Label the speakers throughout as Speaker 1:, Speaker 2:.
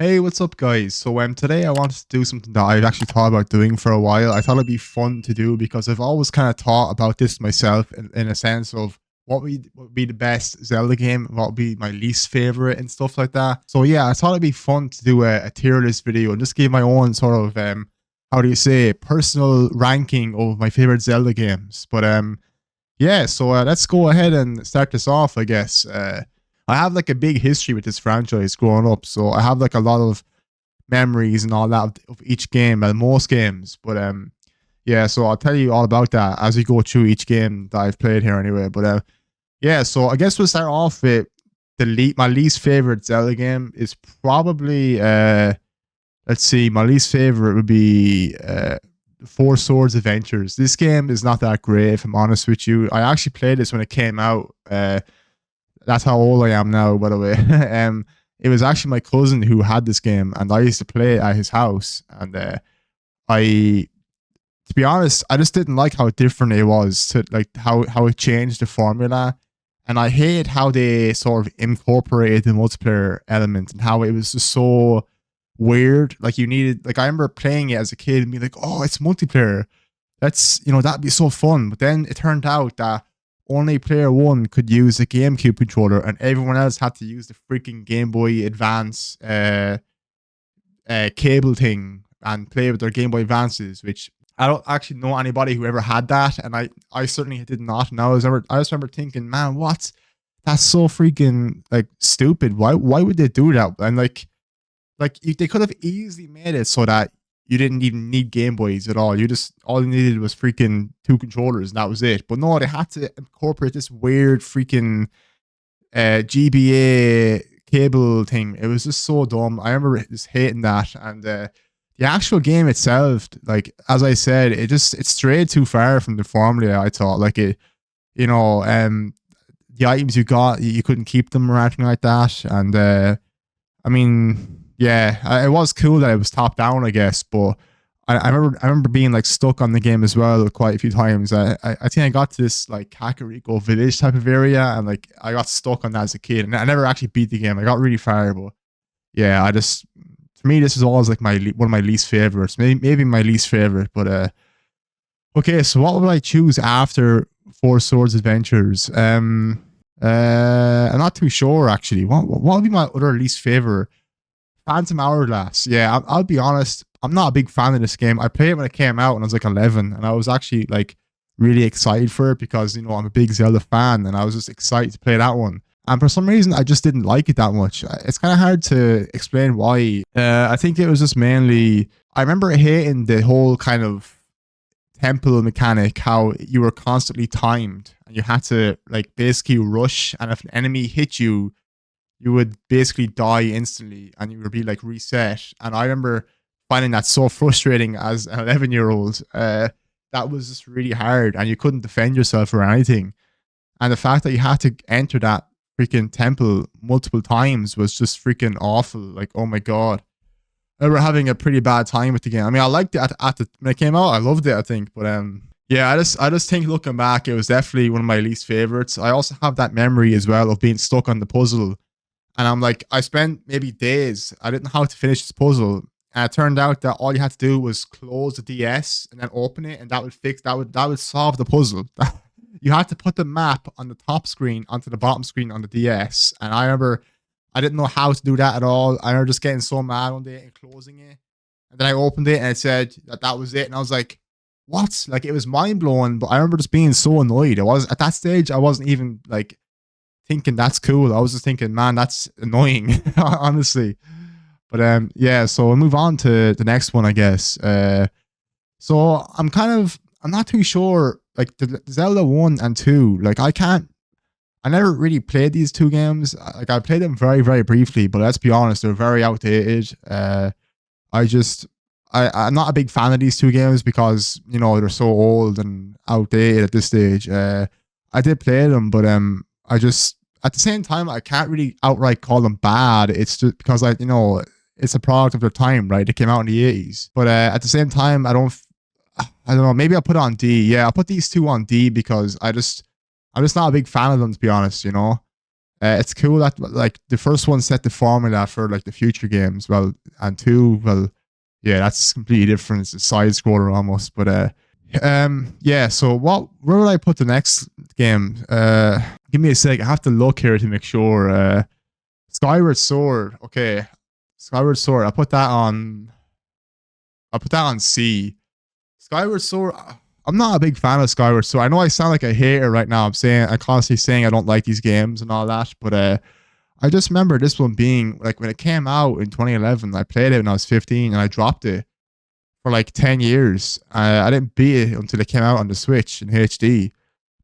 Speaker 1: Hey, what's up, guys? So today I wanted to do something that I've actually thought about doing for a while. I thought it'd be fun to do because I've always kind of thought about this myself in a sense of what would be the best Zelda game, what would be my least favorite and stuff like that. So yeah, I thought it'd be fun to do a tier list video and just give my own sort of how do you say, personal ranking of my favorite Zelda games. But yeah, so let's go ahead and start this off, I guess. I have like a big history with this franchise growing up, so I have like a lot of memories and all that of each game and most games. But yeah, so I'll tell you all about that as we go through each game that I've played here anyway. But yeah, so I guess we'll start off with my least favorite Zelda game is probably let's see, my least favorite would be Four Swords Adventures. This game is not that great, if I'm honest with you. I actually played this when it came out. That's how old I am now, by the way. It was actually my cousin who had this game, and I used to play it at his house. And to be honest, I just didn't like how different it was to like how it changed the formula. And I hate how they sort of incorporated the multiplayer element and how it was just so weird. Like you needed, like I remember playing it as a kid and being like, oh, it's multiplayer. That'd be so fun. But then it turned out that only player one could use the GameCube controller, and everyone else had to use the freaking Game Boy Advance cable thing and play with their Game Boy Advances, which I don't actually know anybody who ever had that, and I certainly did not. And I just remember thinking, man, that's so freaking like stupid. Why would they do that? And they could have easily made it so that you didn't even need Game Boys at all. All you needed was freaking two controllers and that was it. But no, they had to incorporate this weird freaking GBA cable thing. It was just so dumb. I remember just hating that. And the actual game itself, like as I said, it strayed too far from the formula. I thought the items you got, you couldn't keep them or anything like that. And I mean, yeah, it was cool that it was top down, I guess, but I remember being like stuck on the game as well quite a few times. I think I got to this like Kakariko village type of area, and like I got stuck on that as a kid, and I never actually beat the game. I got really far, but yeah, to me this is always like one of my least favorites, maybe my least favorite. But okay, so what would I choose after Four Swords Adventures? I'm not too sure actually. What would be my other least favorite? Phantom Hourglass. Yeah, I'll be honest. I'm not a big fan of this game. I played it when it came out when I was like 11, and I was actually like really excited for it because I'm a big Zelda fan, and I was just excited to play that one. And for some reason, I just didn't like it that much. It's kind of hard to explain why. I think it was just mainly I remember hating the whole kind of temple mechanic, how you were constantly timed and you had to like basically rush, and if an enemy hit you, you would basically die instantly and you would be like reset. And I remember finding that so frustrating as an 11-year-old. That was just really hard and you couldn't defend yourself or anything. And the fact that you had to enter that freaking temple multiple times was just freaking awful. Like, oh my God. I remember having a pretty bad time with the game. I mean, I liked it when it came out. I loved it, I think. But yeah, I just think looking back, it was definitely one of my least favorites. I also have that memory as well of being stuck on the puzzle. And I'm like, I spent maybe days. I didn't know how to finish this puzzle. And it turned out that all you had to do was close the DS and then open it, and that would solve the puzzle. You had to put the map on the top screen onto the bottom screen on the DS. And I remember I didn't know how to do that at all. I remember just getting so mad one day and closing it. And then I opened it and it said that was it. And I was like, what? Like, it was mind blowing. But I remember just being so annoyed. At that stage, I wasn't even like thinking that's cool. I was just thinking, man, that's annoying, honestly. But yeah, so we'll move on to the next one, I guess. So I'm not too sure, like the Zelda 1 and 2, like I never really played these two games. Like I played them very, very briefly, but let's be honest, they're very outdated. I'm not a big fan of these two games because, they're so old and outdated at this stage. I did play them, but at the same time, I can't really outright call them bad. It's just because it's a product of their time, right? It came out in the 80s. But at the same time, I don't know. Maybe I'll put it on D. Yeah, I'll put these two on D because I'm just not a big fan of them, to be honest. It's cool that like the first one set the formula for like the future games. Well, and two, well, yeah, that's completely different. It's a side scroller almost, but yeah. So where would I put the next game? Give me a sec. I have to look here to make sure. Skyward Sword. Okay, Skyward Sword. I put that on C. Skyward Sword. I'm not a big fan of Skyward Sword. I know I sound like a hater right now. I'm constantly saying I don't like these games and all that, but I just remember this one being like when it came out in 2011. I played it when I was 15, and I dropped it for like 10 years. I didn't beat it until it came out on the Switch in HD.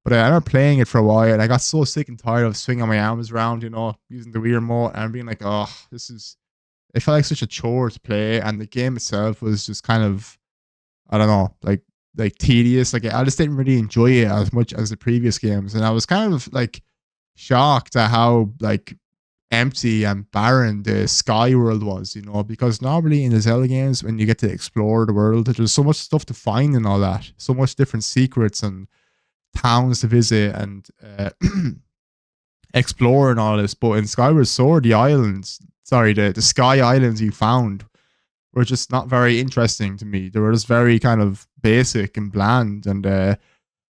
Speaker 1: But I remember playing it for a while, and I got so sick and tired of swinging my arms around, using the Wii remote, and being like, oh, it felt like such a chore to play, and the game itself was just kind of, I don't know, like tedious. Like I just didn't really enjoy it as much as the previous games, and I was kind of like shocked at how like empty and barren the sky world was, because normally in the Zelda games, when you get to explore the world, there's so much stuff to find and all that, so much different secrets and towns to visit and explore and all this. But in Skyward Sword, the sky islands you found were just not very interesting to me. They were just very kind of basic and bland. And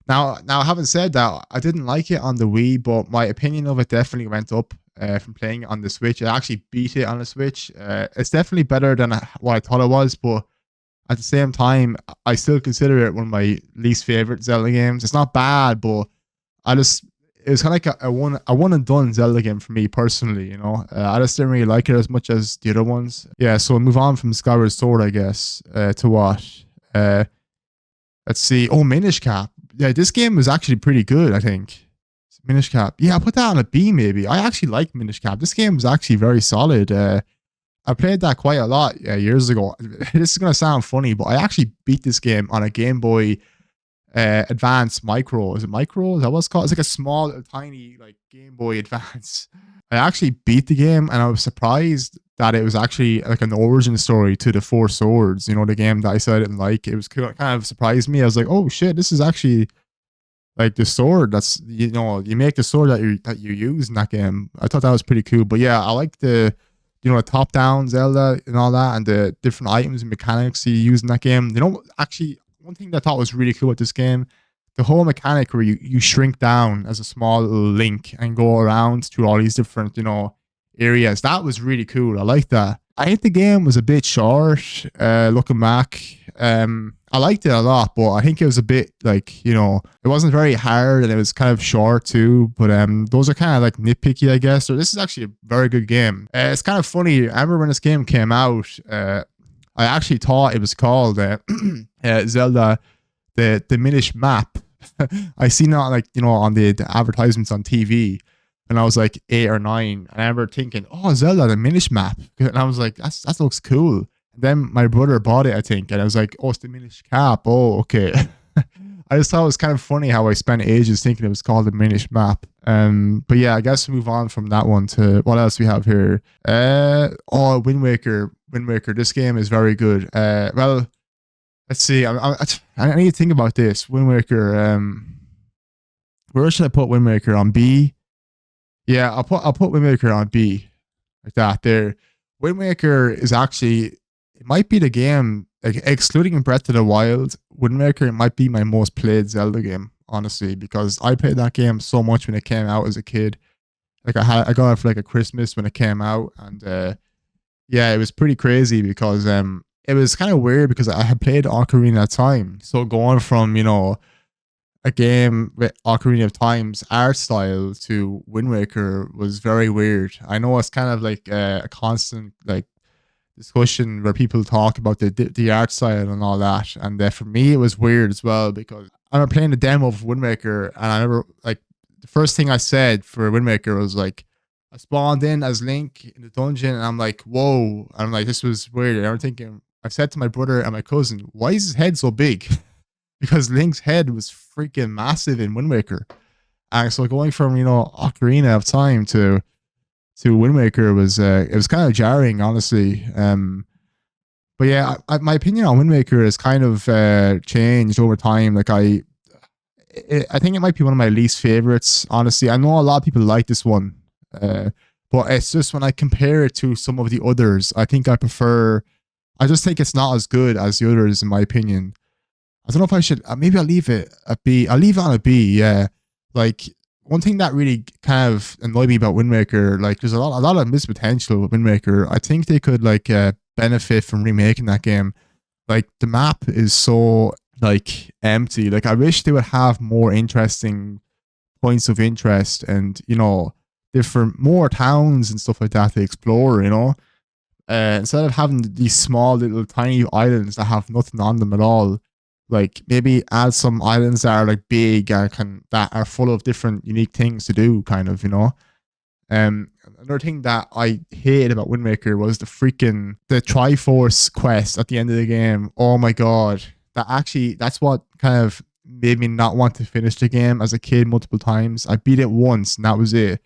Speaker 1: now, having said that, I didn't like it on the Wii, but my opinion of it definitely went up from playing it on the Switch. I actually beat it on the Switch. It's definitely better than what I thought it was, but at the same time, I still consider it one of my least favorite Zelda games. It's not bad, but it was kind of like a one and done Zelda game for me personally. I just didn't really like it as much as the other ones. Yeah, so we'll move on from Skyward Sword, I guess, to what? Let's see. Oh, Minish Cap. Yeah, this game was actually pretty good, I think. Minish Cap. Yeah, I'll put that on a B maybe. I actually like Minish Cap. This game was actually very solid. I played that quite a lot years ago. This is going to sound funny, but I actually beat this game on a Game Boy Advance Micro. Is it Micro? Is that what it's called? It's like a small, tiny like Game Boy Advance. I actually beat the game, and I was surprised that it was actually like an origin story to the Four Swords. The game that I said I didn't like. It was kind of surprised me. I was like, oh shit, this is actually like the sword that's you make the sword that you use in that game. I thought that was pretty cool. But yeah, I like the top down Zelda and all that, and the different items and mechanics you use in that game. Actually, one thing that I thought was really cool with this game, the whole mechanic where you shrink down as a small little Link and go around through all these different, areas. That was really cool. I like that. I think the game was a bit short, looking back. I liked it a lot, but I think it was a bit like, it wasn't very hard, and it was kind of short too. But those are kind of like nitpicky, I guess. So this is actually a very good game. It's kind of funny. I remember when this game came out, I actually thought it was called Zelda, the diminished map. I seen that like on the advertisements on TV, and I was like 8 or 9, and I remember thinking, oh, Zelda, the diminished map, and I was like, that looks cool. Then my brother bought it, I think, and I was like, oh, it's Diminished Cap. Oh, okay. I just thought it was kind of funny how I spent ages thinking it was called Diminished Map. But yeah, I guess we move on from that one to what else we have here. Wind Waker. Wind Waker. This game is very good. Well, let's see. I need to think about this. Wind Waker. Where should I put Wind Waker? On B? Yeah, I'll put Wind Waker on B, like that. There. Wind Waker is actually, it might be the game, like excluding Breath of the Wild, Wind Waker might be my most played Zelda game, honestly, because I played that game so much when it came out as a kid. Like I got it for like a Christmas when it came out, and yeah, it was pretty crazy because it was kind of weird because I had played Ocarina of Time, so going from a game with Ocarina of Time's art style to Wind Waker was very weird. I know it's kind of like a constant like discussion where people talk about the art style and all that, and for me it was weird as well because I remember playing the demo of Wind Waker, and I remember like the first thing I said for Wind Waker was like, I spawned in as Link in the dungeon, and I'm like, whoa, and I'm like, this was weird. And I'm thinking, I said to my brother and my cousin, why is his head so big? Because Link's head was freaking massive in Wind Waker. And so going from, Ocarina of Time to Wind Waker was, it was kind of jarring, honestly. But yeah, my opinion on Wind Waker has kind of changed over time. Like I think it might be one of my least favorites, honestly. I know a lot of people like this one. But it's just when I compare it to some of the others, I think I prefer. I just think it's not as good as the others, in my opinion. I don't know if I should. Maybe I'll leave it a B. I'll leave it on a B. Yeah, like one thing that really kind of annoyed me about Wind Waker, like there's a lot of missed potential with Wind Waker. I think they could like benefit from remaking that game. Like the map is so like empty. Like I wish they would have more interesting points of interest and different more towns and stuff like that to explore. Instead of having these small little tiny islands that have nothing on them at all, like maybe add some islands that are like big that are full of different unique things to do, kind of. Another thing that I hated about Wind Waker was the Triforce quest at the end of the game. Oh my god, that's what kind of made me not want to finish the game as a kid multiple times. I beat it once and that was it.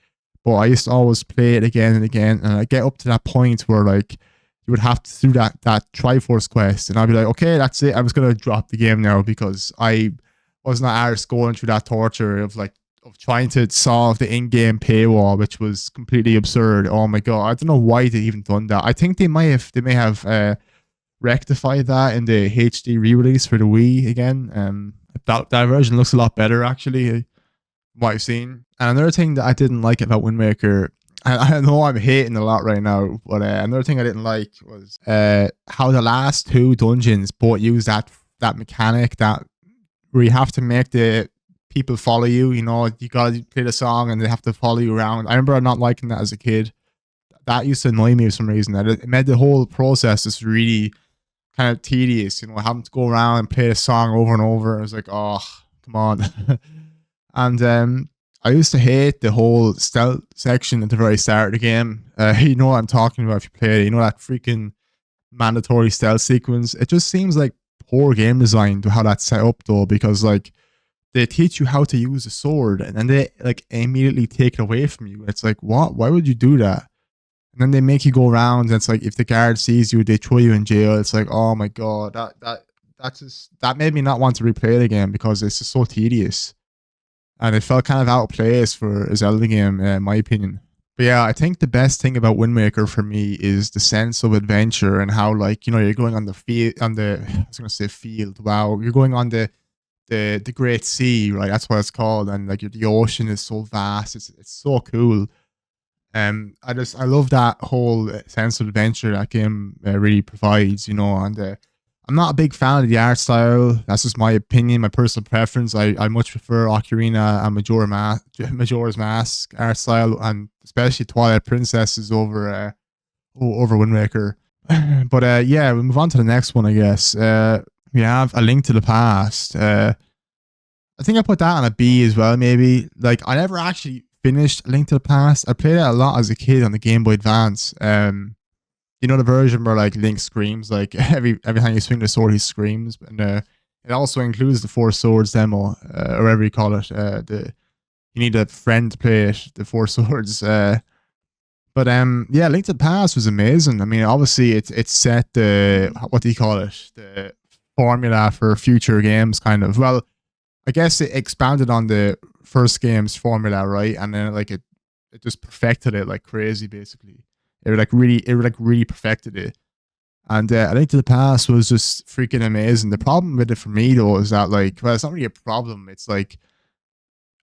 Speaker 1: But I used to always play it again and again, and I get up to that point where like you would have to do that Triforce quest, and I'd be like, okay, that's it. I'm just gonna drop the game now because I was not arsed going through that torture of trying to solve the in-game paywall, which was completely absurd. Oh my god, I don't know why they even done that. I think they may have rectified that in the HD re-release for the Wii again. That version looks a lot better actually, what I've seen. And another thing that I didn't like about Wind Waker, I know I'm hating a lot right now, but another thing I didn't like was how the last two dungeons both use that mechanic that where you have to make the people follow you. You gotta play the song and they have to follow you around. I remember not liking that as a kid. That used to annoy me for some reason. That it made the whole process just really kind of tedious. Having to go around and play the song over and over. I was like, oh, come on. And I used to hate the whole stealth section at the very start of the game. You know what I'm talking about if you play it. That freaking mandatory stealth sequence. It just seems like poor game design to how that's set up though, because like they teach you how to use a sword and then they like immediately take it away from you. It's like, what? Why would you do that? And then they make you go around and it's like if the guard sees you, they throw you in jail. It's like, oh my god, that made me not want to replay the game because it's just so tedious. And it felt kind of out of place for a Zelda game, in my opinion. But yeah, I think the best thing about Wind Waker for me is the sense of adventure and how, like, you're going on the field, I was going to say field. Wow. You're going on the Great Sea, right? That's what it's called. And like the ocean is so vast. It's so cool. I love that whole sense of adventure that game really provides, and I'm not a big fan of the art style. That's just my opinion, my personal preference. I much prefer Ocarina and Majora's Mask art style, and especially Twilight Princesses over Wind Waker. But yeah, we'll move on to the next one, I guess. We have A Link to the Past. I think I put that on a B as well, maybe. Like, I never actually finished A Link to the Past. I played it a lot as a kid on the Game Boy Advance. The version where like Link screams, like every time you swing the sword, he screams. And it also includes the Four Swords demo, or whatever you call it. You need a friend to play it, the Four Swords. But yeah, Link to the Past was amazing. I mean, obviously it set the, what do you call it? The formula for future games, kind of. Well, I guess it expanded on the first game's formula, right? And then like it just perfected it like crazy, basically. It really perfected it. And A Link to the Past was just freaking amazing. The problem with it for me though is that like, well, it's not really a problem. It's like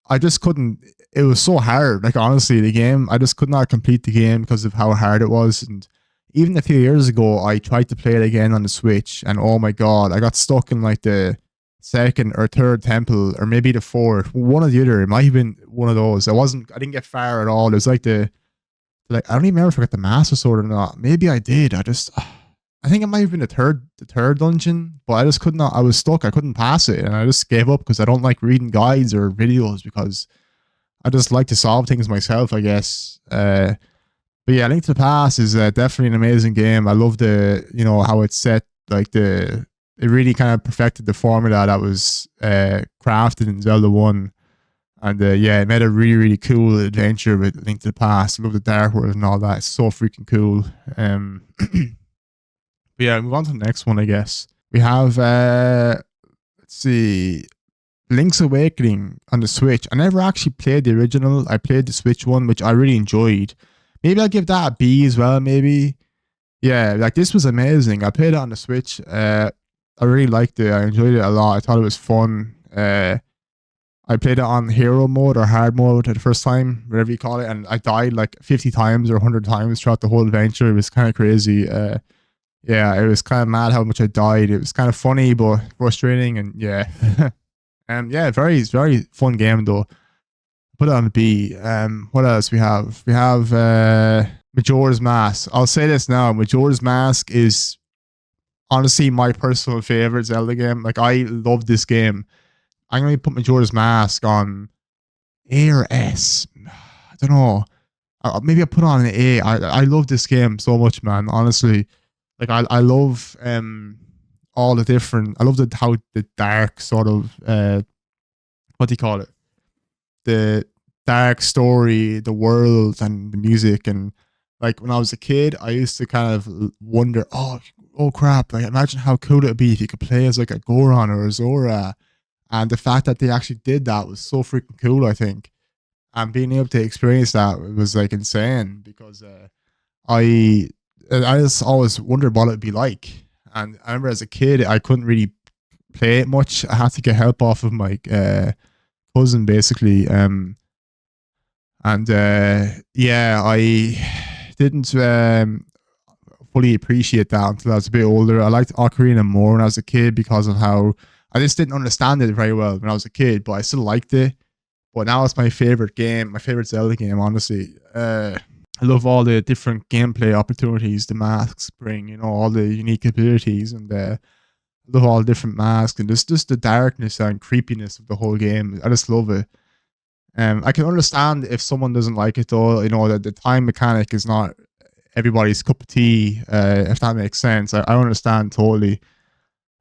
Speaker 1: I just couldn't. It was so hard. Like honestly, the game, I just could not complete the game because of how hard it was. And even a few years ago, I tried to play it again on the Switch, and oh my god, I got stuck in like the second or third temple, or maybe the fourth, one or the other. It might have been one of those. I didn't get far at all. It was like I don't even remember if I got the Master Sword or not. Maybe I did. I think it might have been the third dungeon, but I just could not. I was stuck. I couldn't pass it, and I just gave up because I don't like reading guides or videos because I just like to solve things myself, I guess. But yeah, Link to the Past is definitely an amazing game. I love how it's set. Like it really kind of perfected the formula that was crafted in Zelda 1. And yeah, it made a really, really cool adventure with Link to the Past. I love the Dark World and all that. It's so freaking cool. But yeah, move on to the next one, I guess. We have, let's see. Link's Awakening on the Switch. I never actually played the original. I played the Switch one, which I really enjoyed. Maybe I'll give that a B as well. Maybe. Yeah, like this was amazing. I played it on the Switch. I really liked it. I enjoyed it a lot. I thought it was fun. I played it on hero mode or hard mode the first time, whatever you call it, and I died like 50 times or 100 times throughout the whole adventure. It was kind of crazy. Yeah, it was kind of mad how much I died. It was kind of funny but frustrating, and yeah. Yeah, very fun game though. Put it on the B. What else we have? We have Majora's Mask. I'll say this now: Majora's Mask is honestly my personal favorite Zelda game. Like I love this game. I'm gonna put Majora's Mask on A or S. I don't know. Maybe I put on an A. I love this game so much, man. Honestly, like I love all the different. I love how the dark sort of what do you call it? The dark story, the world, and the music. And like when I was a kid, I used to kind of wonder, oh crap! Like imagine how cool it'd be if you could play as like a Goron or a Zora. And the fact that they actually did that was so freaking cool, I think. And being able to experience that was like insane because I just always wondered what it'd be like. And I remember as a kid, I couldn't really play it much. I had to get help off of my cousin, basically. Yeah, I didn't fully appreciate that until I was a bit older. I liked Ocarina more when I was a kid because of how I just didn't understand it very well when I was a kid, but I still liked it. But now it's my favorite game, my favorite Zelda game, honestly. I love all the different gameplay opportunities the masks bring, you know, all the unique abilities, and I love all the different masks and just the darkness and creepiness of the whole game. I just love it. I can understand if someone doesn't like it though, you know, that the time mechanic is not everybody's cup of tea, if that makes sense. I understand totally.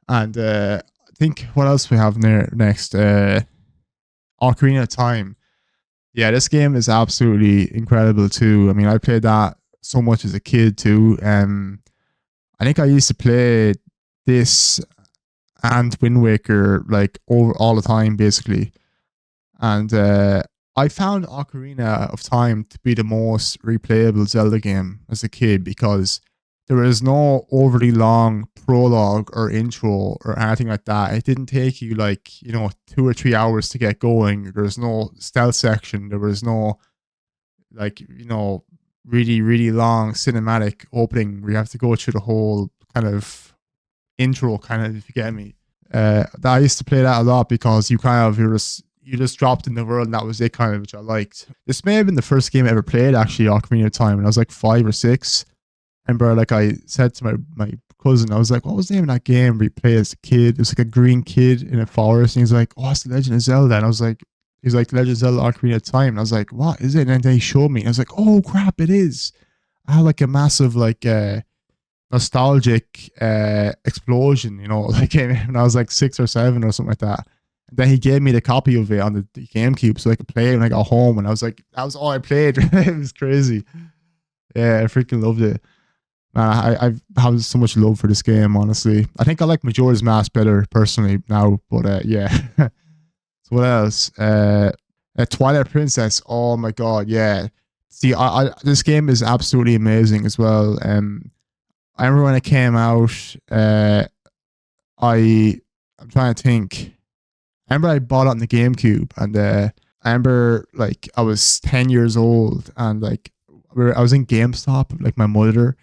Speaker 1: And I think what else we have there next? Ocarina of Time. Yeah, this game is absolutely incredible too. I mean, I played that so much as a kid too. I think I used to play this and Wind Waker like over all the time, basically. And I found Ocarina of Time to be the most replayable Zelda game as a kid because there was no overly long prologue or intro or anything like that. It didn't take you like, you know, 2 or 3 hours to get going. There was no stealth section. There was no like, you know, really, really long cinematic opening where you have to go through the whole kind of intro, kind of, if you get me. I used to play that a lot because you just dropped in the world and that was it, kind of, which I liked. This may have been the first game I ever played, actually, Ocarina of Time, when I was like 5 or 6. I remember, like, I said to my cousin, I was like, what was the name of that game where you play as a kid? It was like a green kid in a forest, and he's like, oh, it's The Legend of Zelda. And I was like, he's like, Legend of Zelda Ocarina of Time. And I was like, what is it? And then he showed me, and I was like, oh crap, it is. I had like a massive like nostalgic explosion, you know, like when I was like 6 or 7 or something like that. And then he gave me the copy of it on the GameCube so I could play it when I got home. And I was like, that was all I played. It was crazy. Yeah, I freaking loved it. Man, I have so much love for this game, honestly. I think I like Majora's Mask better personally now, but yeah. So what else? Twilight Princess. Oh my god, yeah. See, this game is absolutely amazing as well. I remember when it came out. I'm trying to think. I remember I bought it on the GameCube, and I remember like I was 10 years old, and like I was in GameStop, like my mother,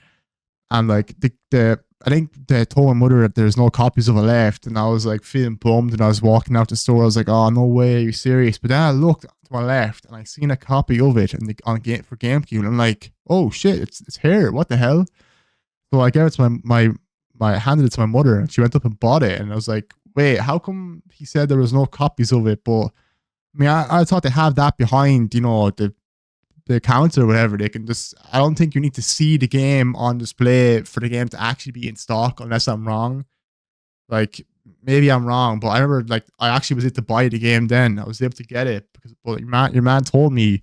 Speaker 1: and like I think they told my mother that there's no copies of it left, and I was like feeling bummed, and I was walking out the store. I was like, "Oh no way, are you serious?" But then I looked to my left, and I seen a copy of it for GameCube, and I'm like, "Oh shit, it's here! What the hell?" So I gave it to my handed it to my mother, and she went up and bought it, and I was like, "Wait, how come he said there was no copies of it?" But I mean, I thought they have that behind, you know, the counter or whatever. They can just, I don't think you need to see the game on display for the game to actually be in stock, unless I'm wrong. Like, maybe I'm wrong, but I remember like I actually was able to buy the game then. I was able to get it because, but your man told me,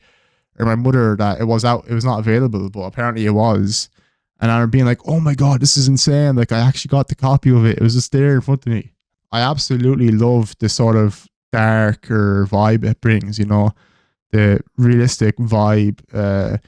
Speaker 1: or my mother, that it was not available, but apparently it was. And I remember being like, oh my god, this is insane. Like, I actually got the copy of it. It was just there in front of me. I absolutely love the sort of darker vibe it brings, the realistic vibe.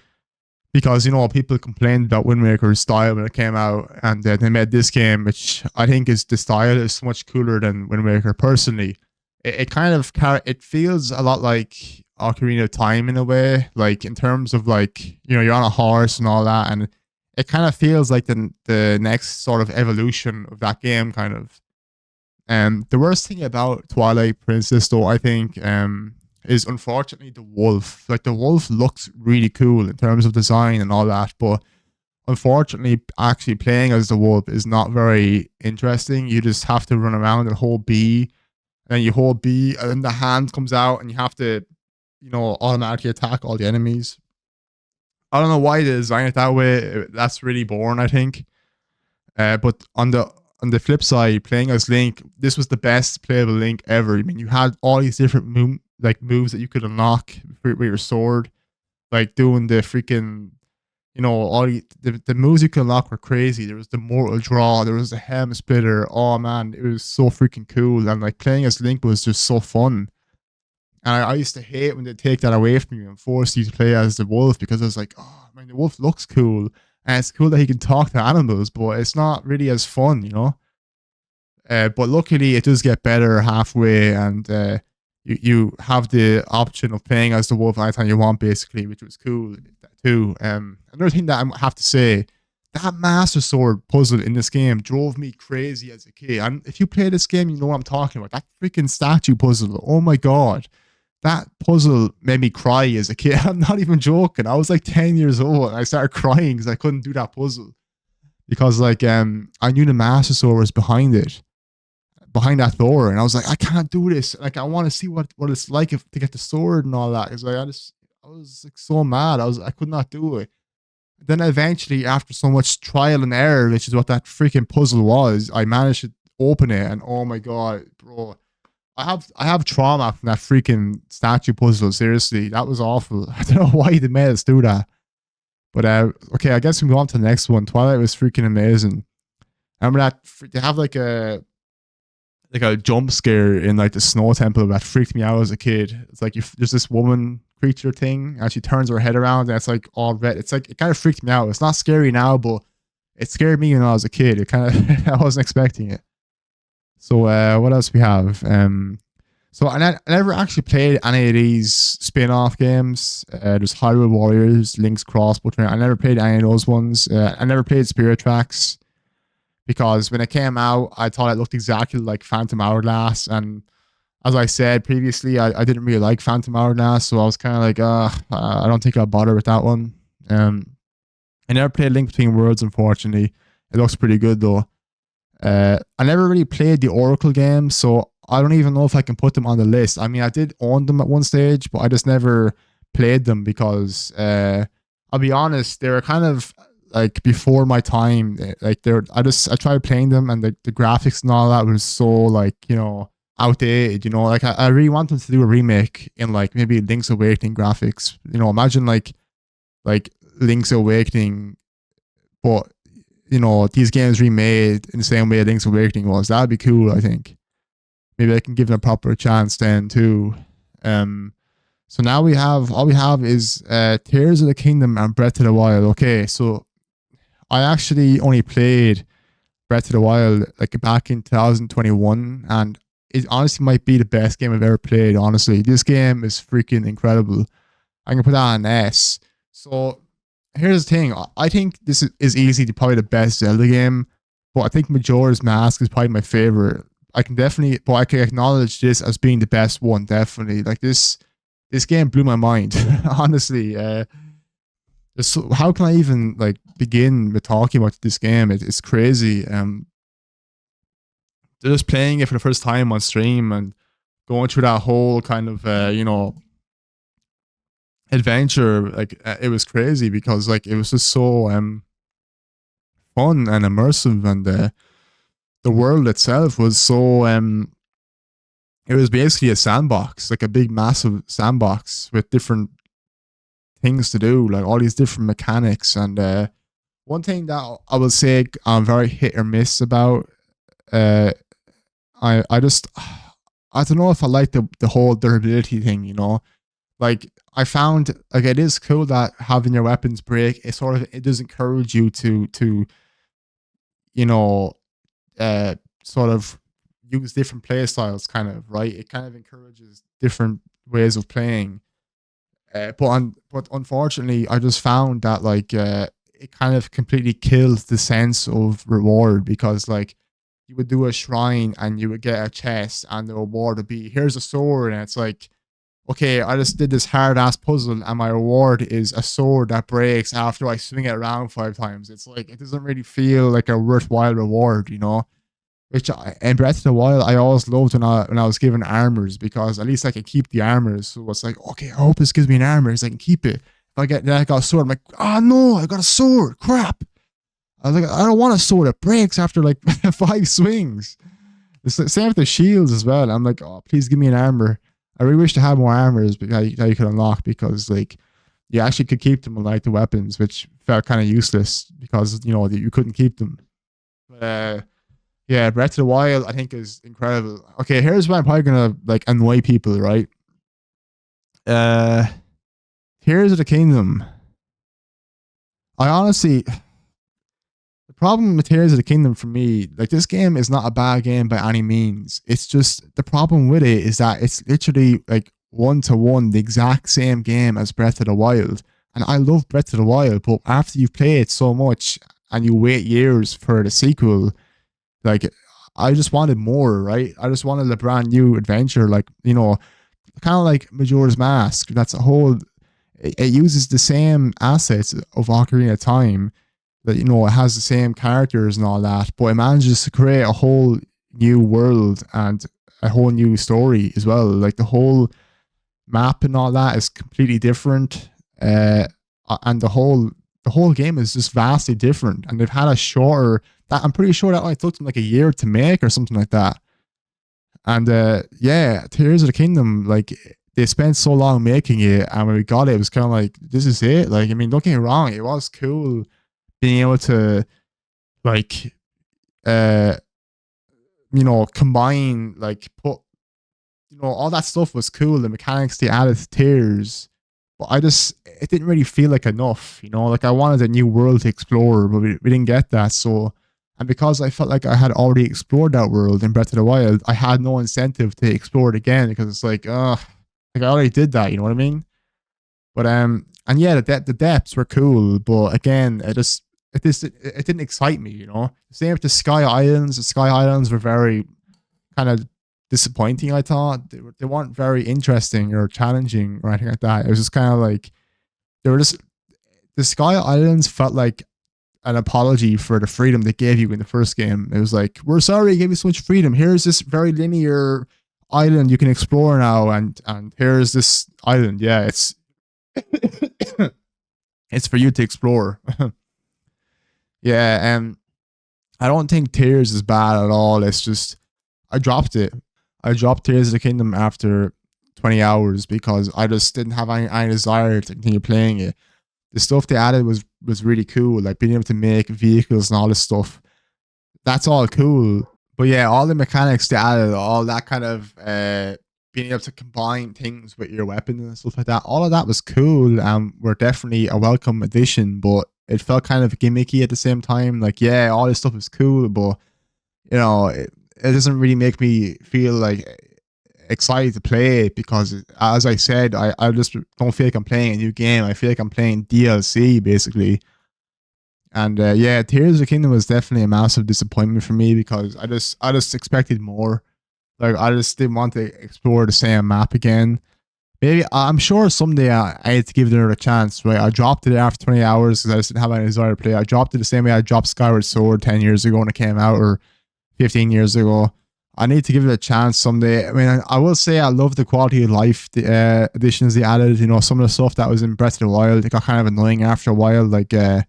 Speaker 1: Because people complained about Wind Waker's style when it came out, and they made this game, which I think is the style is so much cooler than Wind Waker. Personally, it kind of it feels a lot like Ocarina of Time in a way, like in terms of like you're on a horse and all that, and it kind of feels like the next sort of evolution of that game, kind of. The worst thing about Twilight Princess, though, I think, is unfortunately the wolf. Like the wolf looks really cool in terms of design and all that, but unfortunately, actually playing as the wolf is not very interesting. You just have to run around and hold B, and then you hold B, and then the hand comes out, and you have to, automatically attack all the enemies. I don't know why they design it that way. That's really boring, I think. But on the flip side, playing as Link, this was the best playable Link ever. I mean, you had all these different moves that you could unlock with your sword, like doing the freaking, all the moves you could unlock were crazy. There was the Mortal Draw, there was the Helm Splitter. Oh man, it was so freaking cool, and like playing as Link was just so fun. And I used to hate when they take that away from you and force you to play as the wolf, because I was like, oh man, the wolf looks cool. And it's cool that he can talk to animals, but it's not really as fun. But luckily, it does get better halfway, and you have the option of playing as the wolf anytime you want, basically, which was cool too. Another thing that I have to say, that Master Sword puzzle in this game drove me crazy as a kid. And if you play this game, you know what I'm talking about. That freaking statue puzzle. Oh my god. That puzzle made me cry as a kid. I'm not even joking. I was like 10 years old and I started crying because I couldn't do that puzzle. Because like I knew the Master Sword was behind it, behind that door, and I was like, I can't do this. Like I want to see what it's like to get the sword and all that. It's like I was like so mad. I could not do it. Then eventually, after so much trial and error, which is what that freaking puzzle was, I managed to open it, and oh my god, bro. I have trauma from that freaking statue puzzle. Seriously, that was awful. I don't know why they made us do that. But okay, I guess we move on to the next one. Twilight was freaking amazing. I remember that they have like a jump scare in like the snow temple that freaked me out as a kid. It's like there's this woman creature thing, and she turns her head around, and it's like all red. It's like it kind of freaked me out. It's not scary now, but it scared me when I was a kid. It kind of I wasn't expecting it. So what else we have? So I never actually played any of these spin-off games. There's Hyrule Warriors, Link's Crossbow Trainer. I never played any of those ones. I never played Spirit Tracks because when it came out, I thought it looked exactly like Phantom Hourglass. And as I said previously, I didn't really like Phantom Hourglass, so I was kind of like, I don't think I'll bother with that one. I never played Link Between Worlds, unfortunately. It looks pretty good though. I never really played the Oracle games, so I don't even know if I can put them on the list. I mean, I did own them at one stage, but I just never played them because I'll be honest, they were kind of like before my time. Like I tried playing them, and the graphics and all that was so like outdated. Like I really want them to do a remake in like maybe Link's Awakening graphics. Imagine like Link's Awakening, but these games remade in the same way Link's Awakening was. That'd be cool, I think. Maybe I can give them a proper chance then too. So now all we have is Tears of the Kingdom and Breath of the Wild. Okay, so I actually only played Breath of the Wild like back in 2021, and it honestly might be the best game I've ever played. Honestly, this game is freaking incredible. I can put that on an S. So here's the thing. I think this is easily probably the best Zelda game, but I think Majora's Mask is probably my favorite. I can acknowledge this as being the best one, definitely. Like this game blew my mind. Honestly, how can I even like begin with talking about this game? It's crazy. Just playing it for the first time on stream and going through that whole kind of adventure, like it was crazy because like it was just so fun and immersive, and the world itself was so it was basically a sandbox, like a big massive sandbox with different things to do, like all these different mechanics. And one thing that I will say I'm very hit or miss about, I just I don't know if I like the whole durability thing, you know. Like I found like it is cool that having your weapons break, it does encourage you to you know uh sort of use different play styles kind of, right? It kind of encourages different ways of playing. But unfortunately, I just found that like it kind of completely kills the sense of reward because like you would do a shrine and you would get a chest and the reward would be here's a sword and it's like okay, I just did this hard ass puzzle and my reward is a sword that breaks after I swing it around 5 times. It's like it doesn't really feel like a worthwhile reward, you know. In Breath of the Wild, I always loved when I was given armors because at least I can keep the armors. So it's like, okay, I hope this gives me an armor, so I can keep it. If I got a sword, I'm like, oh no, I got a sword, crap. I was like, I don't want a sword that breaks after like 5 swings. It's the same with the shields as well. I'm like, oh, please give me an armor. I really wish to have more armors that you could unlock because like you actually could keep them unlike the weapons, which felt kind of useless because you know you couldn't keep them. But yeah, Breath of the Wild I think is incredible. Okay, here's where I'm probably gonna like annoy people, right? Uh, Tears of the Kingdom. I honestly, the problem with Tears of the Kingdom for me, like this game is not a bad game by any means. It's just the problem with it is that it's literally like 1 to 1 the exact same game as Breath of the Wild. And I love Breath of the Wild, but after you play it so much and you wait years for the sequel, like I just wanted more, right? I just wanted a brand new adventure, like you know, kind of like Majora's Mask. That's a whole. It uses the same assets of Ocarina of Time. That you know, it has the same characters and all that, but it manages to create a whole new world and a whole new story as well. Like the whole map and all that is completely different, and the whole game is just vastly different. And they've had a shorter that I'm pretty sure that only took them like a year to make or something like that. And yeah, Tears of the Kingdom, like they spent so long making it, and when we got it, it was kind of like this is it. Like I mean, don't get me wrong, it was cool being able to like uh combine like put all that stuff was cool. The mechanics they added to Tears, but it didn't really feel like enough. Like I wanted a new world to explore, but we didn't get that. So, and because I felt like I had already explored that world in Breath of the Wild, I had no incentive to explore it again because it's like, like I already did that. You know what I mean? But and yeah, the depths were cool, but again, it didn't excite me. Same with the Sky Islands. The Sky Islands were very kind of disappointing. I thought they weren't very interesting or challenging or anything like that. It was just kind of like they were just the Sky Islands felt like an apology for the freedom they gave you in the first game. It was like, we're sorry, you gave you so much freedom. Here's this very linear island you can explore now, and here's this island. Yeah, it's it's for you to explore. Yeah, I don't think Tears is bad at all. It's just I dropped it. I dropped Tears of the Kingdom after 20 hours because I just didn't have any desire to continue playing it. The stuff they added was really cool, like being able to make vehicles and all this stuff. That's all cool. But yeah, all the mechanics they added, all that kind of being able to combine things with your weapons and stuff like that, all of that was cool and were definitely a welcome addition, but it felt kind of gimmicky at the same time. Like, yeah, all this stuff is cool, but it doesn't really make me feel like excited to play it because, as I said, I just don't feel like I'm playing a new game. I feel like I'm playing DLC basically. And yeah, Tears of the Kingdom was definitely a massive disappointment for me because I just expected more. Like I just didn't want to explore the same map again. Maybe I'm sure someday I had to give it another chance. Right, I dropped it after 20 hours because I just didn't have any desire to play. I dropped it the same way I dropped Skyward Sword 10 years ago when it came out, or 15 years ago. I need to give it a chance someday. I mean, I will say I love the quality of life additions they added. Some of the stuff that was in Breath of the Wild, it got kind of annoying after a while. Like, to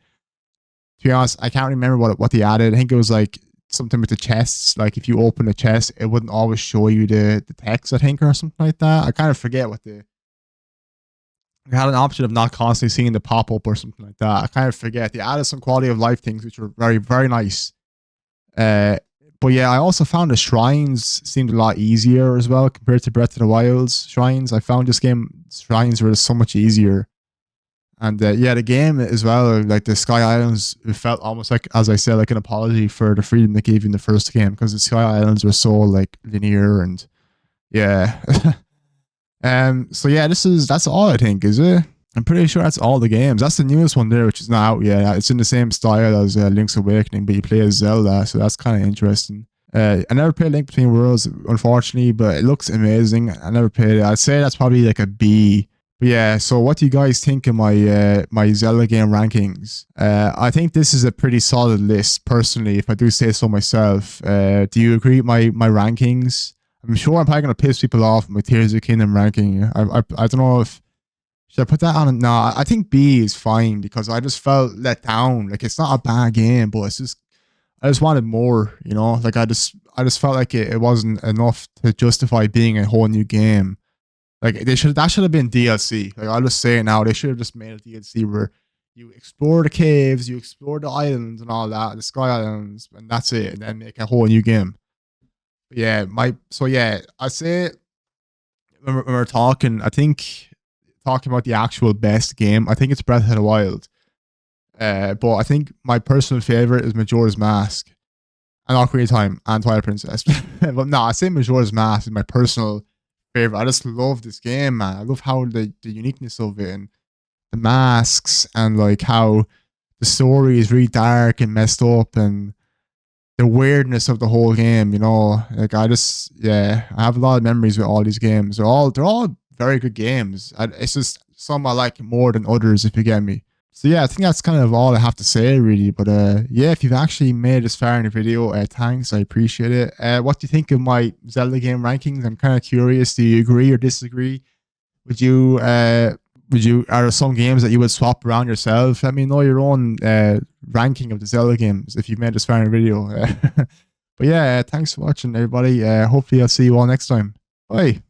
Speaker 1: be honest, I can't remember what they added. I think it was like something with the chests. Like, if you open a chest, it wouldn't always show you the text, I think, or something like that. I kind of forget what they had an option of not constantly seeing the pop up or something like that. I kind of forget. They added some quality of life things, which were very, very nice. But yeah, I also found the shrines seemed a lot easier as well compared to Breath of the Wild's shrines. I found this game shrines were so much easier. And yeah, the game as well, like the Sky Islands, it felt almost like, as I said, like an apology for the freedom they gave you in the first game, because the Sky Islands were so like linear and yeah. So yeah, that's all I think, is it? I'm pretty sure that's all the games. That's the newest one there, which is not out yet. It's in the same style as Link's Awakening, but you play as Zelda, so that's kind of interesting. I never played Link Between Worlds, unfortunately, but it looks amazing. I never played it. I'd say that's probably like a B. But yeah, so what do you guys think of my my Zelda game rankings? I think this is a pretty solid list, personally, if I do say so myself. Do you agree with my rankings? I'm sure I'm probably going to piss people off with my Tears of the Kingdom ranking. I don't know if... Should I put that on? No, I think B is fine, because I just felt let down. Like, it's not a bad game, but it's just... I just wanted more, you know? Like, I just felt like it wasn't enough to justify being a whole new game. Like, that should have been DLC. Like, I'll just say it now. They should have just made a DLC where you explore the caves, you explore the islands and all that, the Sky Islands, and that's it. And then make a whole new game. But yeah, I say when we're talking, I think talking about the actual best game, I think it's Breath of the Wild. But I think my personal favorite is Majora's Mask and Ocarina of Time and Twilight Princess. But no, I say Majora's Mask is my personal favorite. I just love this game, man. I love how the uniqueness of it and the masks, and like how the story is really dark and messed up, and the weirdness of the whole game, you know. Like, I have a lot of memories with all these games. They're all very good games. It's just some I like more than others, if you get me. So yeah, I think that's kind of all I have to say, really. But yeah, if you've actually made it this far in the video, thanks, I appreciate it. What do you think of my Zelda game rankings? I'm kind of curious. Do you agree or disagree? Are there some games that you would swap around yourself? Let me know your own ranking of the Zelda games if you've made this far in the video. But yeah, thanks for watching, everybody. Hopefully I'll see you all next time. Bye.